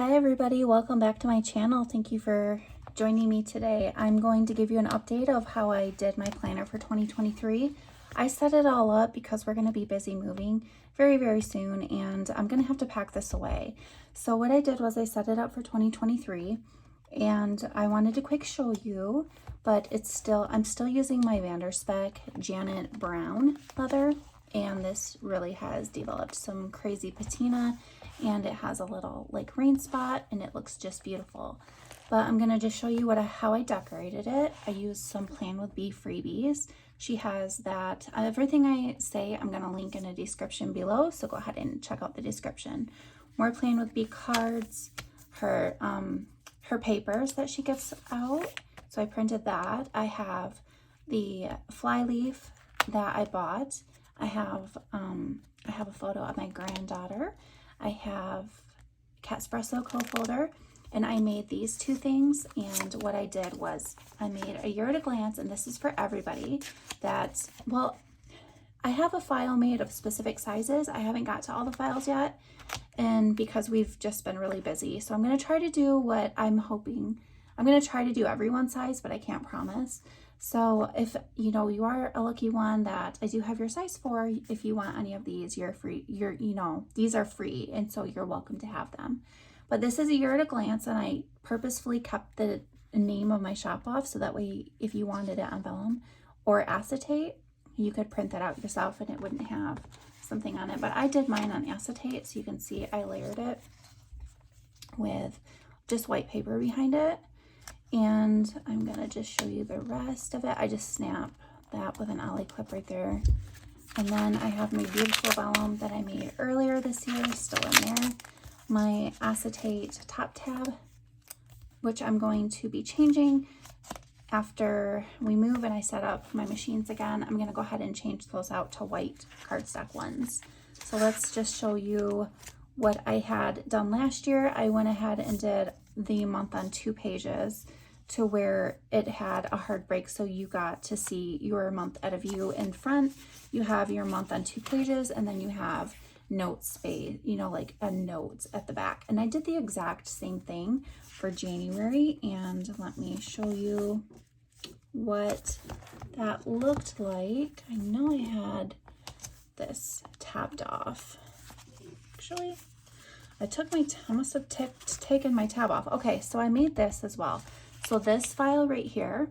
Hi everybody, welcome back to my channel. Thank you for joining me today. I'm going to give you an update of how I did my planner for 2023. I set it all up because we're going to be busy moving very soon and I'm going to have to pack this away. So what I did was I set it up for 2023 and I wanted to quick show you, but I'm still using my Vanderspec Janet Brown leather, and this really has developed some crazy patina and it has a little like rain spot and it looks just beautiful. But I'm gonna just show you how I decorated it. I used some Plan with Bee freebies. She has that, everything I say I'm gonna link in a description below, so go ahead and check out the description. More Plan with Bee cards, her papers that she gets out. So I printed that. I have the fly leaf that I bought. I have a photo of my granddaughter. I have Catspresso co-folder, and I made these two things. And what I did was I made a year at a glance, and this is for everybody that's, well, I have a file made of specific sizes. I haven't got to all the files yet, and because we've just been really busy. So I'm going to try to do what I'm hoping. I'm going to try to do everyone's size, but I can't promise. So if you know you are a lucky one that I do have your size for, if you want any of these, you're free. These are free, and so you're welcome to have them. But this is a year at a glance, and I purposefully kept the name of my shop off so that way if you wanted it on vellum or acetate, you could print that out yourself and it wouldn't have something on it. But I did mine on acetate, so you can see I layered it with just white paper behind it. And I'm gonna just show you the rest of it. I just snap that with an ollie clip right there. And then I have my beautiful vellum that I made earlier this year still in there. My acetate top tab, which I'm going to be changing after we move and I set up my machines again. I'm gonna go ahead and change those out to white cardstock ones. So let's just show you what I had done last year. I went ahead and did the month on 2 pages to where it had a hard break, so you got to see your month out of view in front. You have your month on 2 pages, and then you have note space, like a note at the back. And I did the exact same thing for January, and let me show you what that looked like. I know I had this tabbed off. Actually, I must have taken my tab off. Okay, so I made this as well. So this file right here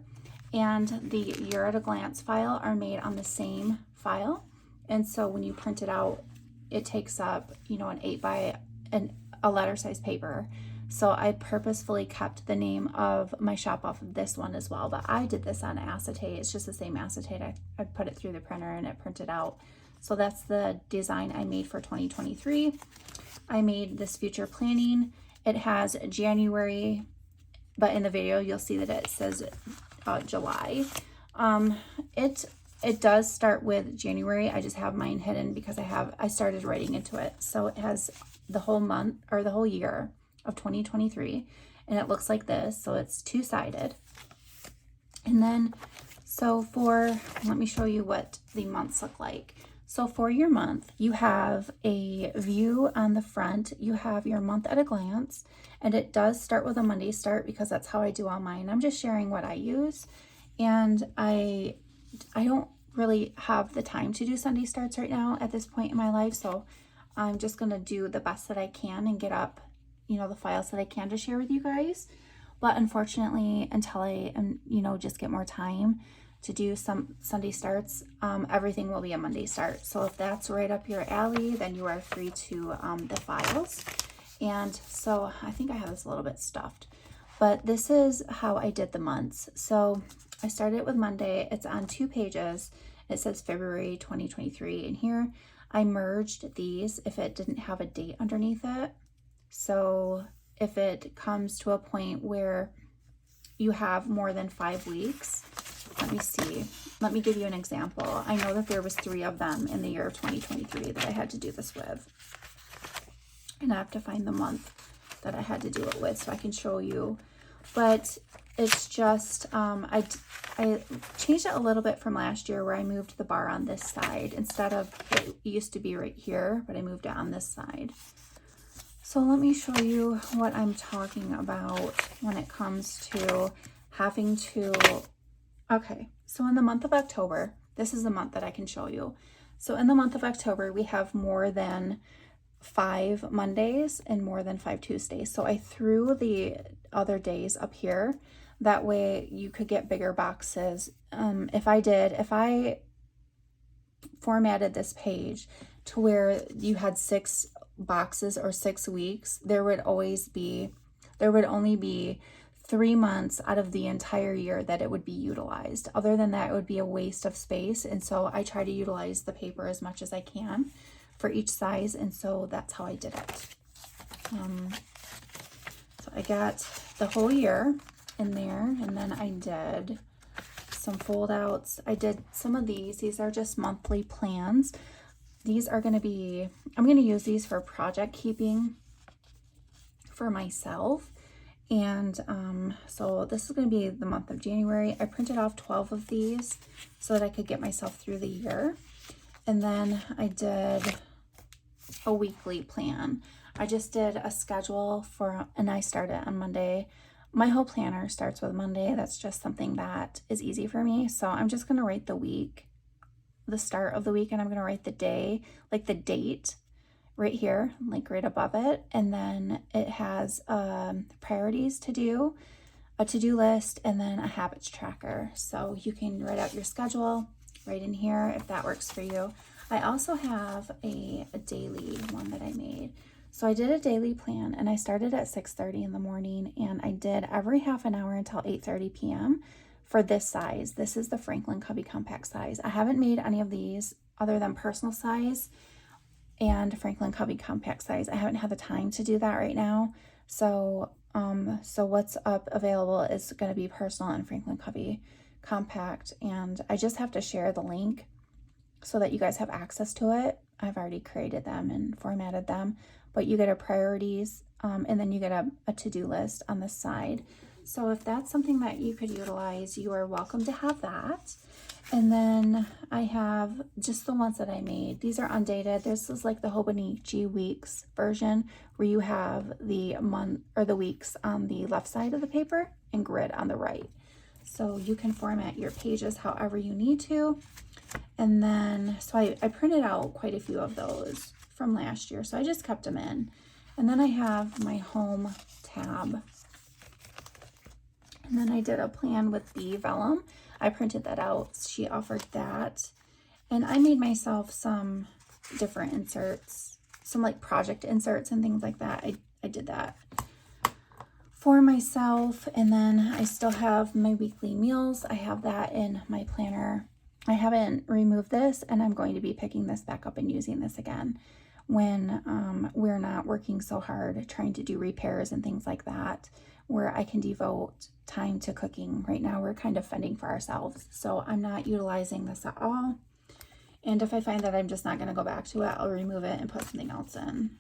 and the year at a glance file are made on the same file. And so when you print it out, it takes up, an 8 by a letter size paper. So I purposefully kept the name of my shop off of this one as well, but I did this on acetate. It's just the same acetate. I put it through the printer and it printed out. So that's the design I made for 2023. I made this future planning. It has January, but in the video you'll see that it says July. It does start with January. I just have mine hidden because I started writing into it. So it has the whole month or the whole year of 2023, and it looks like this. So it's 2-sided. And then let me show you what the months look like. So for your month, you have a view on the front. You have your month at a glance, and it does start with a Monday start because that's how I do all mine. I'm just sharing what I use, and I don't really have the time to do Sunday starts right now at this point in my life, so I'm just gonna do the best that I can and get up, the files that I can to share with you guys. But unfortunately, until I just get more time to do some Sunday starts, everything will be a Monday start. So if that's right up your alley, then you are free to the files. And so I think I have this a little bit stuffed, but this is how I did the months. So I started with Monday. It's on 2 pages. It says February 2023, and here I merged these if it didn't have a date underneath it. So if it comes to a point where you have more than 5 weeks, let me see. Let me give you an example. I know that there was 3 of them in the year of 2023 that I had to do this with. And I have to find the month that I had to do it with so I can show you. But it's just, I changed it a little bit from last year where I moved the bar on this side. Instead of, it used to be right here, but I moved it on this side. So let me show you what I'm talking about when it comes to having to, okay, so in the month of October, this is the month that I can show you. So in the month of October, we have more than 5 Mondays and more than 5 Tuesdays. So I threw the other days up here. That way you could get bigger boxes. If I formatted this page to where you had 6 boxes or 6 weeks, there would only be 3 months out of the entire year that it would be utilized. Other than that, it would be a waste of space. And so I try to utilize the paper as much as I can for each size. And so that's how I did it. So I got the whole year in there, and then I did some fold outs. I did some of these are just monthly plans. These are going to be, I'm going to use these for project keeping for myself. And so this is going to be the month of January. I printed off 12 of these so that I could get myself through the year. And then I did a weekly plan. I just did a schedule and I started on Monday. My whole planner starts with Monday. That's just something that is easy for me. So I'm just going to write the week, the start of the week, and I'm going to write the day, like the date right here, like right above it. And then it has priorities to do, a to-do list, and then a habits tracker. So you can write out your schedule right in here if that works for you. I also have a daily one that I made. So I did a daily plan, and I started at 6:30 in the morning, and I did every half an hour until 8:30 p.m. for this size. This is the Franklin Cubby Compact size. I haven't made any of these other than personal size and Franklin Cubby Compact size. I haven't had the time to do that right now. So what's up available is going to be personal and Franklin Cubby Compact, and I just have to share the link so that you guys have access to it. I've already created them and formatted them, but you get a priorities and then you get a to-do list on the side. So if that's something that you could utilize, you are welcome to have that. And then I have just the ones that I made. These are undated. This is like the Hobonichi Weeks version, where you have the month or the weeks on the left side of the paper and grid on the right. So you can format your pages however you need to. And then, so I printed out quite a few of those from last year, so I just kept them in. And then I have my home tab. And then I did a plan with the vellum. I printed that out. She offered that. And I made myself some different inserts, some like project inserts and things like that. I did that for myself. And then I still have my weekly meals. I have that in my planner. I haven't removed this, and I'm going to be picking this back up and using this again when we're not working so hard trying to do repairs and things like that, where I can devote time to cooking. Right now we're kind of fending for ourselves, so I'm not utilizing this at all. And if I find that I'm just not going to go back to it, I'll remove it and put something else in.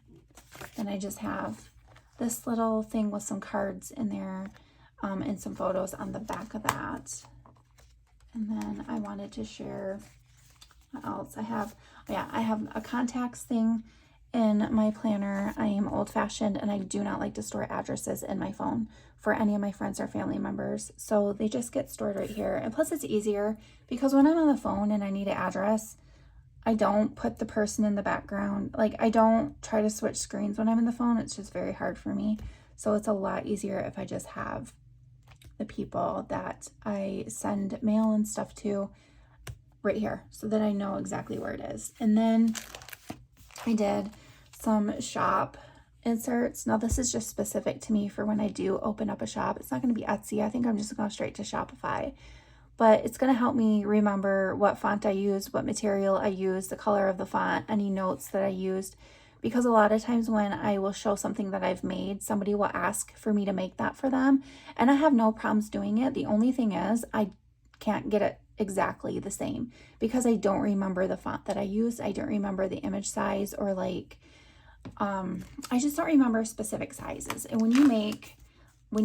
Then I just have this little thing with some cards in there and some photos on the back of that. And then I wanted to share what else I have. I have a contacts thing in my planner. I am old-fashioned, and I do not like to store addresses in my phone for any of my friends or family members. So they just get stored right here. And plus it's easier because when I'm on the phone and I need an address, I don't put the person in the background. Like, I don't try to switch screens when I'm in the phone. It's just very hard for me. So it's a lot easier if I just have the people that I send mail and stuff to right here so that I know exactly where it is. And then I did some shop inserts. Now this is just specific to me for when I do open up a shop. It's not going to be Etsy. I think I'm just going straight to Shopify, but it's going to help me remember what font I use, what material I use, the color of the font, any notes that I used. Because a lot of times when I will show something that I've made, somebody will ask for me to make that for them. And I have no problems doing it. The only thing is I can't get it exactly the same because I don't remember the font that I used. I don't remember the image size, or like, I just don't remember specific sizes. And when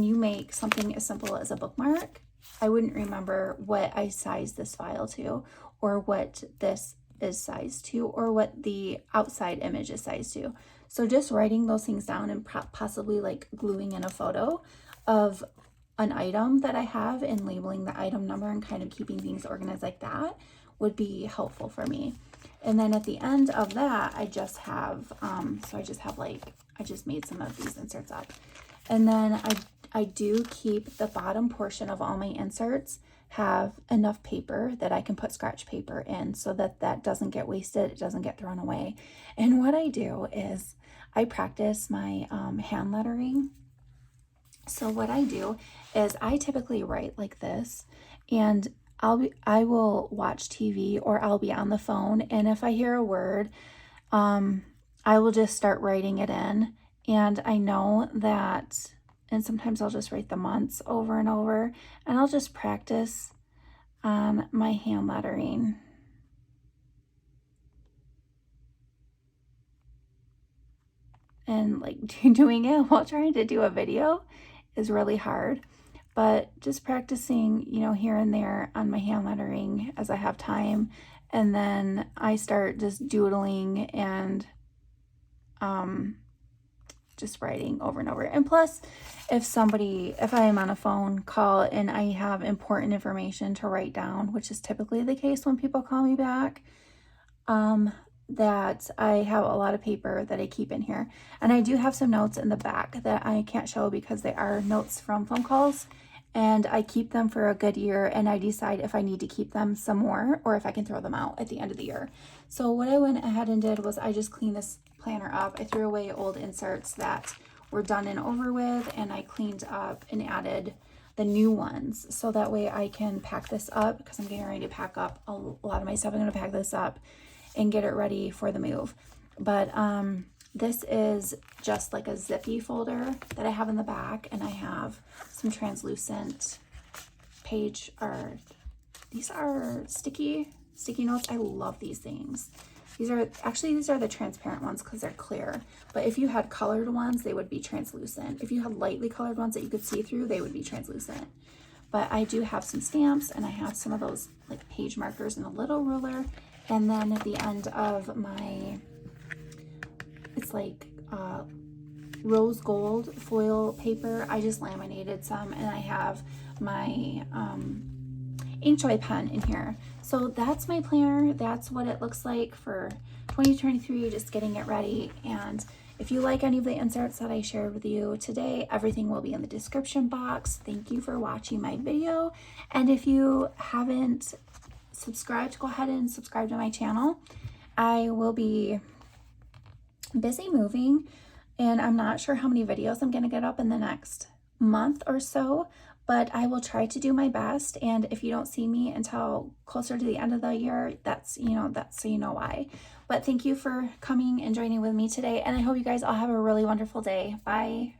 you make something as simple as a bookmark, I wouldn't remember what I sized this file to, or what this is sized to, or what the outside image is sized to. So just writing those things down and possibly like gluing in a photo of an item that I have and labeling the item number and kind of keeping things organized like that would be helpful for me. And then at the end of that, I just have, so I just made some of these inserts up. And then I do keep the bottom portion of all my inserts have enough paper that I can put scratch paper in so that that doesn't get wasted, it doesn't get thrown away. And what I do is I practice my hand lettering. So what I do is I typically write like this, and I will watch TV or I'll be on the phone, and if I hear a word, I will just start writing it in. And I know that, and sometimes I'll just write the months over and over, and I'll just practice on my hand lettering. And like doing it while trying to do a video is really hard, but just practicing, you know, here and there on my hand lettering as I have time. And then I start just doodling and just writing over and over. And plus, if I am on a phone call and I have important information to write down, which is typically the case when people call me back, that I have a lot of paper that I keep in here. And I do have some notes in the back that I can't show because they are notes from phone calls, and I keep them for a good year, and I decide if I need to keep them some more or if I can throw them out at the end of the year. So what I went ahead and did was I just cleaned this planner up. I threw away old inserts that were done and over with, and I cleaned up and added the new ones so that way I can pack this up, because I'm getting ready to pack up a lot of my stuff. I'm going to pack this up and get it ready for the move. But this is just like a zippy folder that I have in the back, and I have some translucent these are sticky notes. I love these things. These are the transparent ones because they're clear, but if you had colored ones, they would be translucent. If you had lightly colored ones that you could see through, they would be translucent. But I do have some stamps, and I have some of those like page markers and a little ruler. And then at the end of my, it's like rose gold foil paper, I just laminated some, and I have my Inkjoy pen in here. So that's my planner. That's what it looks like for 2023, just getting it ready. And if you like any of the inserts that I shared with you today, everything will be in the description box. Thank you for watching my video. And if you haven't subscribed, go ahead and subscribe to my channel. I will be busy moving, and I'm not sure how many videos I'm going to get up in the next month or so, but I will try to do my best. And if you don't see me until closer to the end of the year, that's so you know why. But thank you for coming and joining with me today, and I hope you guys all have a really wonderful day. Bye.